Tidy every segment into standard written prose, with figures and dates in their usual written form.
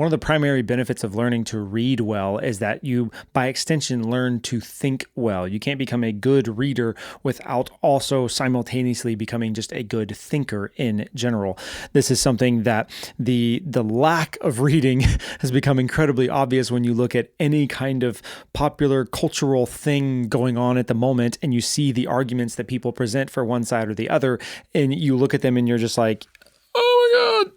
one of the primary benefits of learning to read well is that you, by extension, learn to think well. You can't become a good reader without also simultaneously becoming just a good thinker in general. This is something that the lack of reading has become incredibly obvious when you look at any kind of popular cultural thing going on at the moment, and you see the arguments that people present for one side or the other, and you look at them and you're just like, oh my God,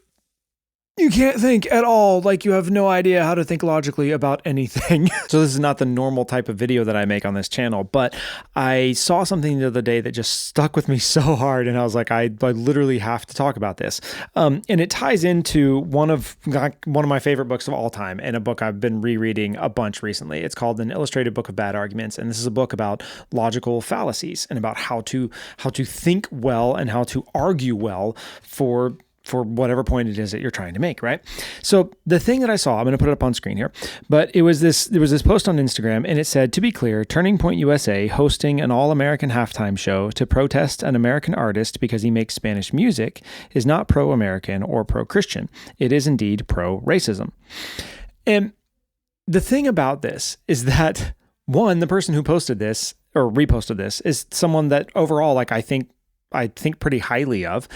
you can't think at all. Like, you have no idea how to think logically about anything. So this is not the normal type of video that I make on this channel, but I saw something the other day that just stuck with me so hard. And I was like, I literally have to talk about this. And it ties into one of my favorite books of all time, and a book I've been rereading a bunch recently. It's called An Illustrated Book of Bad Arguments. And this is a book about logical fallacies and about how to think well and how to argue well for whatever point it is that you're trying to make, right? So the thing that I saw, I'm going to put it up on screen here, but there was this post on Instagram, and it said, to be clear, Turning Point USA hosting an All American Halftime show to protest an American artist because he makes Spanish music is not pro-American or pro-Christian. It is indeed pro-racism. And the thing about this is that, one, the person who posted this or reposted this is someone that overall, like, I think pretty highly of.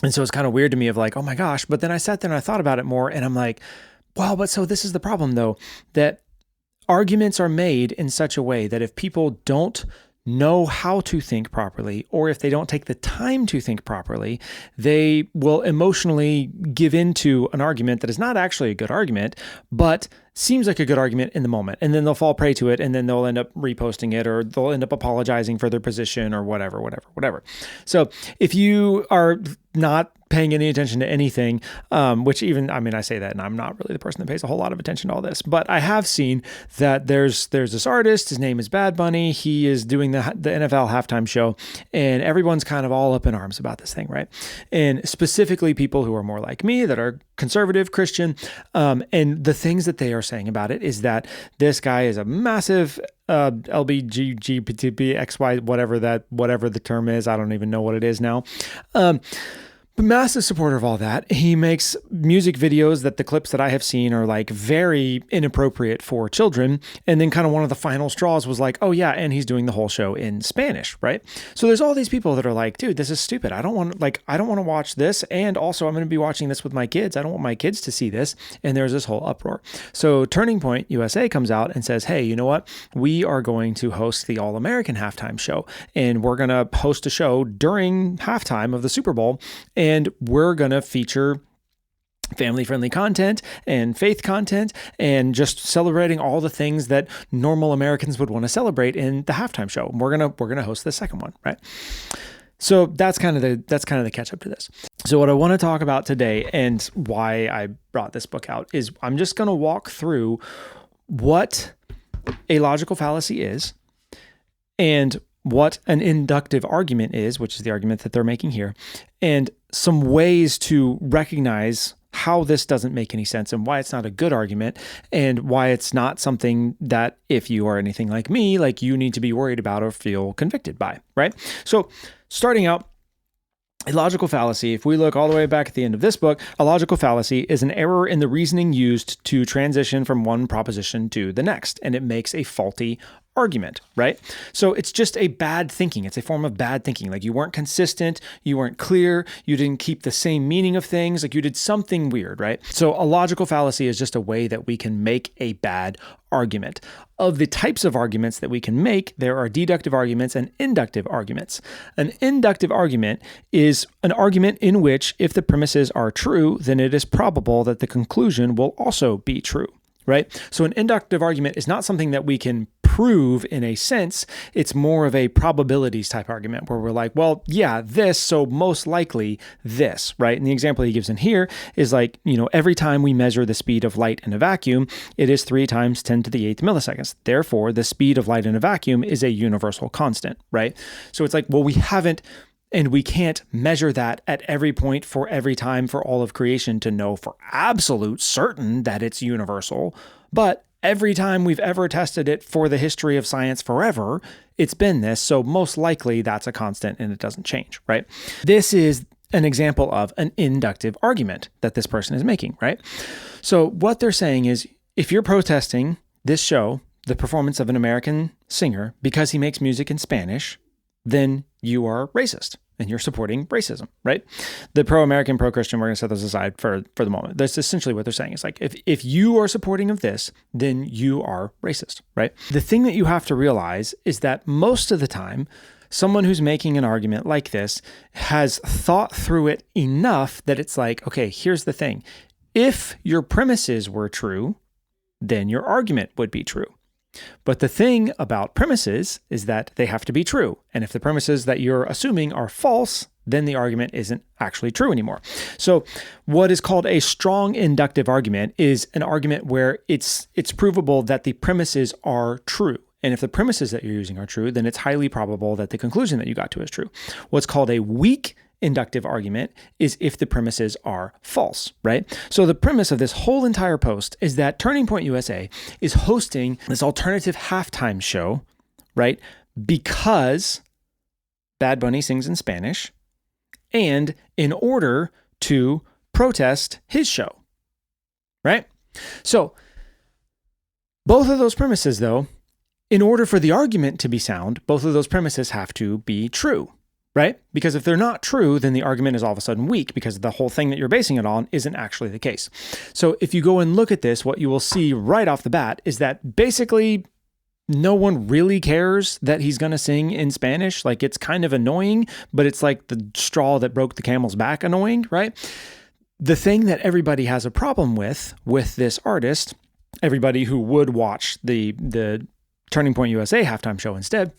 And so it's kind of weird to me of like, oh my gosh. But then I sat there and I thought about it more, and I'm like, well, but so this is the problem though, that arguments are made in such a way that if people don't know how to think properly, or if they don't take the time to think properly, they will emotionally give into an argument that is not actually a good argument, but seems like a good argument in the moment. And then they'll fall prey to it, and then they'll end up reposting it, or they'll end up apologizing for their position, or whatever. So if you are not paying any attention to anything, which even, I mean, I say that and I'm not really the person that pays a whole lot of attention to all this, but I have seen that there's this artist, his name is BadBunny. He is doing the NFL halftime show, and everyone's kind of all up in arms about this thing, right? And specifically people who are more like me, that are conservative Christian, and the things that they are saying about it is that this guy is a massive LBGTBXY, whatever the term is. I don't even know what it is now. But massive supporter of all that. He makes music videos that the clips that I have seen are like very inappropriate for children. And then kind of one of the final straws was like, oh yeah, and he's doing the whole show in Spanish, right? So there's all these people that are like, dude, this is stupid. I don't want to watch this. And also I'm going to be watching this with my kids. I don't want my kids to see this. And there's this whole uproar. So Turning Point USA comes out and says, hey, you know what? We are going to host the All American Halftime show, and we're going to host a show during halftime of the Super Bowl. And we're going to feature family-friendly content and faith content and just celebrating all the things that normal Americans would want to celebrate in the halftime show. We're going to host the second one, right? So that's kind of the catch up to this. So what I want to talk about today, and why I brought this book out, is I'm just going to walk through what a logical fallacy is, and what an inductive argument is, which is the argument that they're making here, and some ways to recognize how this doesn't make any sense and why it's not a good argument, and why it's not something that, if you are anything like me, like, you need to be worried about or feel convicted by, right? So starting out, a logical fallacy, if we look all the way back at the end of this book, a logical fallacy is an error in the reasoning used to transition from one proposition to the next, and it makes a faulty argument, right? So it's just a bad thinking. It's a form of bad thinking. Like, you weren't consistent, you weren't clear, you didn't keep the same meaning of things, like you did something weird, right? So a logical fallacy is just a way that we can make a bad argument. Of the types of arguments that we can make, there are deductive arguments and inductive arguments. An inductive argument is an argument in which, if the premises are true, then it is probable that the conclusion will also be true, right? So an inductive argument is not something that we can prove in a sense. It's more of a probabilities type argument where we're like, well, yeah, this, so most likely this, right? And the example he gives in here is like, every time we measure the speed of light in a vacuum, it is 3 times 10 to the 8th milliseconds. Therefore, the speed of light in a vacuum is a universal constant, right? So it's like, well, we haven't, and we can't measure that at every point for every time for all of creation to know for absolute certain that it's universal. But every time we've ever tested it for the history of science forever, it's been this. So most likely that's a constant and it doesn't change, right? This is an example of an inductive argument that this person is making, right? So what they're saying is, if you're protesting this show, the performance of an American singer, because he makes music in Spanish, then you are racist and you're supporting racism, right? The pro-American, pro-Christian, we're going to set those aside for the moment. That's essentially what they're saying. It's like, if you are supporting of this, then you are racist, right? The thing that you have to realize is that most of the time, someone who's making an argument like this has thought through it enough that it's like, okay, here's the thing. If your premises were true, then your argument would be true. But the thing about premises is that they have to be true. And if the premises that you're assuming are false, then the argument isn't actually true anymore. So what is called a strong inductive argument is an argument where it's provable that the premises are true. And if the premises that you're using are true, then it's highly probable that the conclusion that you got to is true. What's called a weak inductive argument is if the premises are false, right? So the premise of this whole entire post is that Turning Point USA is hosting this alternative halftime show, right? Because BadBunny sings in Spanish, and in order to protest his show, right? So both of those premises, though, in order for the argument to be sound, both of those premises have to be true, right? Because if they're not true, then the argument is all of a sudden weak because the whole thing that you're basing it on isn't actually the case. So if you go and look at this, what you will see right off the bat is that basically no one really cares that he's going to sing in Spanish. Like, it's kind of annoying, but it's like the straw that broke the camel's back annoying, right? The thing that everybody has a problem with this artist, everybody who would watch the Turning Point USA halftime show instead,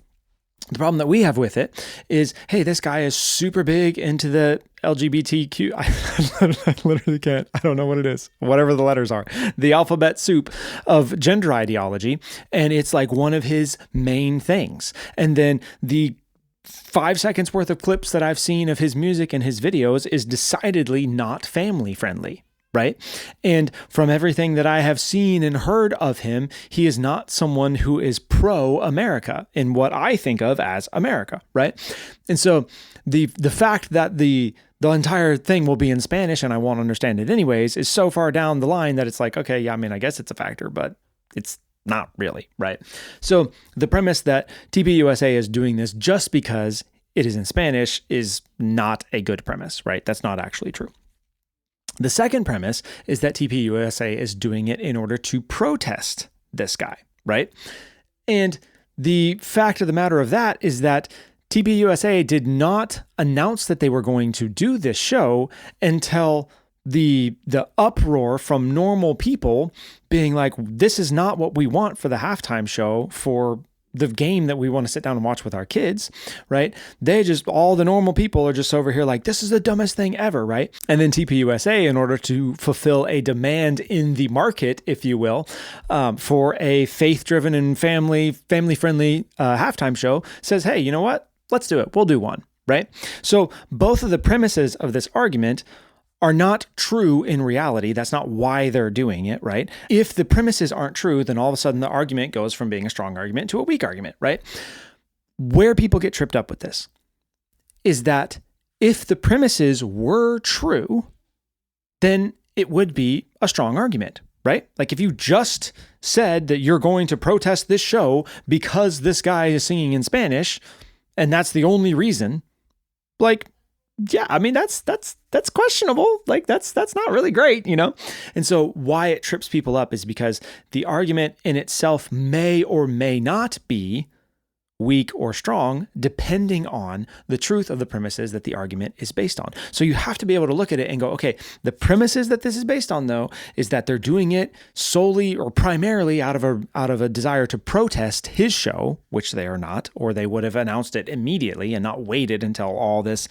the problem that we have with it is, hey, this guy is super big into the LGBTQ. I literally can't. I don't know what it is. Whatever the letters are. The alphabet soup of gender ideology. And it's like one of his main things. And then the 5 seconds worth of clips that I've seen of his music and his videos is decidedly not family friendly. Right? And from everything that I have seen and heard of him, he is not someone who is pro-America in what I think of as America, right? And so the fact that the entire thing will be in Spanish and I won't understand it anyways is so far down the line that it's like, okay, yeah, I mean, I guess it's a factor, but it's not really, right? So the premise that TPUSA is doing this just because it is in Spanish is not a good premise, right? That's not actually true. The second premise is that TPUSA is doing it in order to protest this guy, right? And the fact of the matter of that is that TPUSA did not announce that they were going to do this show until the uproar from normal people being like, this is not what we want for the halftime show for the game that we want to sit down and watch with our kids, right? All the normal people are just over here like, this is the dumbest thing ever, right? And then TPUSA, in order to fulfill a demand in the market, if you will, for a faith-driven and family-friendly halftime show, says, hey, you know what? Let's do it. We'll do one, right? So both of the premises of this argument are not true in reality. That's not why they're doing it, right? If the premises aren't true, then all of a sudden the argument goes from being a strong argument to a weak argument, right? Where people get tripped up with this is that if the premises were true, then it would be a strong argument, right? Like if you just said that you're going to protest this show because this guy is singing in Spanish, and that's the only reason, like, yeah, I mean, that's questionable. Like that's not really great, you know? And so why it trips people up is because the argument in itself may or may not be weak or strong, depending on the truth of the premises that the argument is based on. So you have to be able to look at it and go, okay, the premises that this is based on, though, is that they're doing it solely or primarily out of a desire to protest his show, which they are not, or they would have announced it immediately and not waited until all this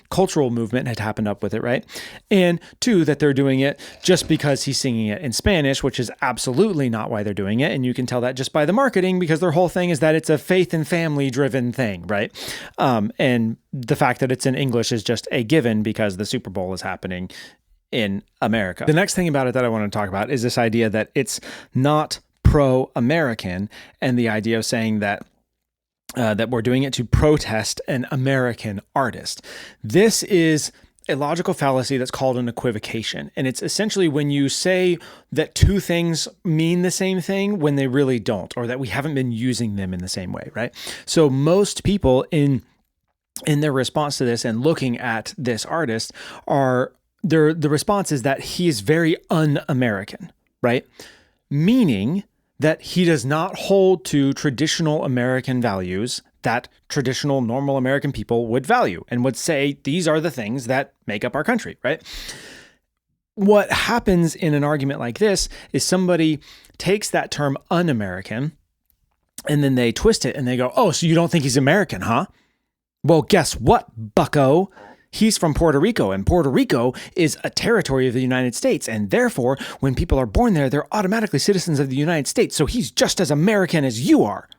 cultural movement had happened up with it, right? And two, that they're doing it just because he's singing it in Spanish, which is absolutely not why they're doing it. And you can tell that just by the marketing, because their whole thing is that it's a faith and family driven thing, right? And the fact that it's in English is just a given because the Super Bowl is happening in America. The next thing about it that I want to talk about is this idea that it's not pro-American, and the idea of saying that that we're doing it to protest an American artist. This is a logical fallacy that's called an equivocation. And it's essentially when you say that two things mean the same thing when they really don't, or that we haven't been using them in the same way, right? So most people in their response to this and looking at this artist the response is that he is very un-American, right? Meaning that he does not hold to traditional American values that traditional normal American people would value and would say, these are the things that make up our country, right? What happens in an argument like this is somebody takes that term un-American and then they twist it and they go, oh, so you don't think he's American, huh? Well, guess what, bucko? He's from Puerto Rico, and Puerto Rico is a territory of the United States, and therefore, when people are born there, they're automatically citizens of the United States, so he's just as American as you are,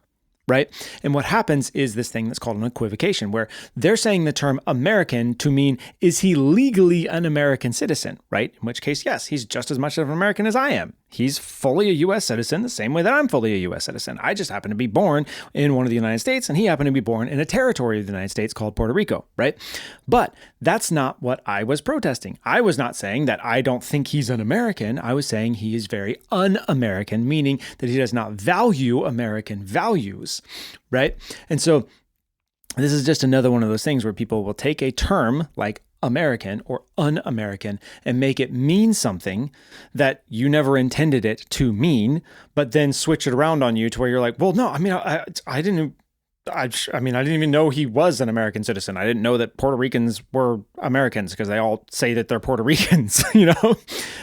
right? And what happens is this thing that's called an equivocation, where they're saying the term American to mean, is he legally an American citizen, right? In which case, yes, he's just as much of an American as I am. He's fully a U.S. citizen the same way that I'm fully a U.S. citizen. I just happen to be born in one of the United States, and he happened to be born in a territory of the United States called Puerto Rico, right? But that's not what I was protesting. I was not saying that I don't think he's an American. I was saying he is very un-American, meaning that he does not value American values, right? And so this is just another one of those things where people will take a term like American or un-American and make it mean something that you never intended it to mean, but then switch it around on you to where you're like, well, no, I mean, I didn't even know he was an American citizen. I didn't know that Puerto Ricans were Americans because they all say that they're Puerto Ricans, you know?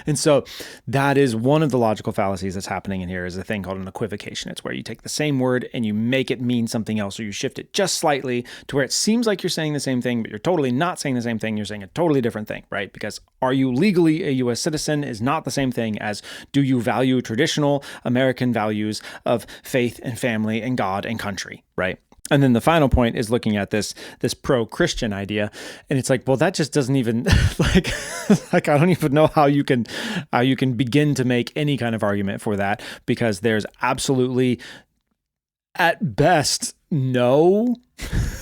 And so that is one of the logical fallacies that's happening in here is a thing called an equivocation. It's where you take the same word and you make it mean something else, or you shift it just slightly to where it seems like you're saying the same thing, but you're totally not saying the same thing. You're saying a totally different thing, right? Because are you legally a U.S. citizen is not the same thing as do you value traditional American values of faith and family and God and country, right? And then the final point is looking at this pro-Christian idea. And it's like, well, that just doesn't even like I don't even know how you can begin to make any kind of argument for that, because there's absolutely at best no,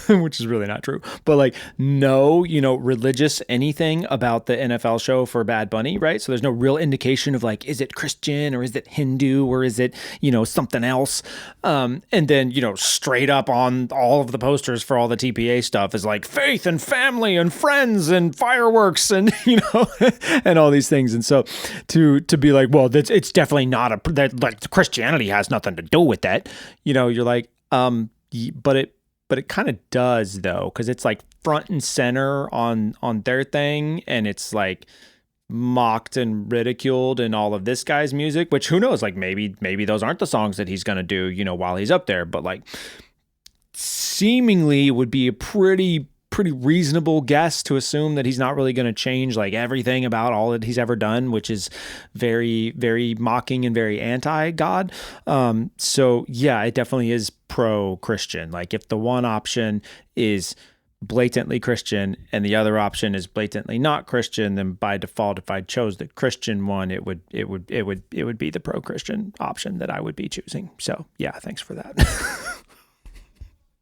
which is really not true, but like no, religious anything about the NFL show for BadBunny, right? So there's no real indication of like, is it Christian or is it Hindu or is it, something else? And then, straight up on all of the posters for all the TPA stuff is like faith and family and friends and fireworks and, and all these things. And so to be like, well, it's definitely not like Christianity has nothing to do with that. You're like, but it kind of does though, because it's like front and center on their thing, and it's like mocked and ridiculed in all of this guy's music, which who knows, like maybe those aren't the songs that he's gonna do, while he's up there, but like seemingly would be a pretty reasonable guess to assume that he's not really going to change like everything about all that he's ever done, which is very, very mocking and very anti-God. So yeah, it definitely is pro-Christian. Like if the one option is blatantly Christian and the other option is blatantly not Christian, then by default, if I chose the Christian one, it would be the pro-Christian option that I would be choosing. So yeah, thanks for that.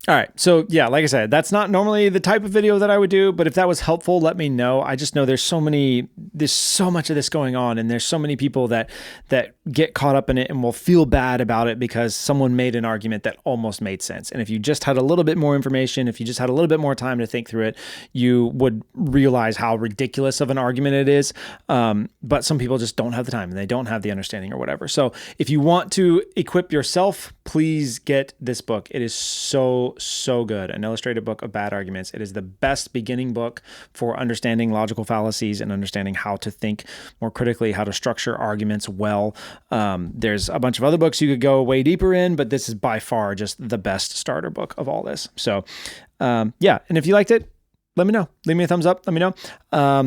All right. So yeah, like I said, that's not normally the type of video that I would do, but if that was helpful, let me know. I just know there's so much of this going on, and there's so many people that get caught up in it and will feel bad about it because someone made an argument that almost made sense. And if you just had a little bit more information, if you just had a little bit more time to think through it, you would realize how ridiculous of an argument it is. But some people just don't have the time and they don't have the understanding or whatever. So if you want to equip yourself, please get this book. It is so good. An illustrated book of bad arguments. It is the best beginning book for understanding logical fallacies and understanding how to think more critically, how to structure arguments well. There's a bunch of other books you could go way deeper in, but this is by far just the best starter book of all this. So yeah. And if you liked it, let me know. Leave me a thumbs up. Let me know.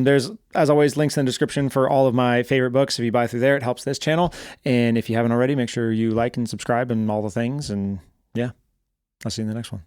There's, as always, links in the description for all of my favorite books. If you buy through there, it helps this channel. And if you haven't already, make sure you like and subscribe and all the things. And yeah, I'll see you in the next one.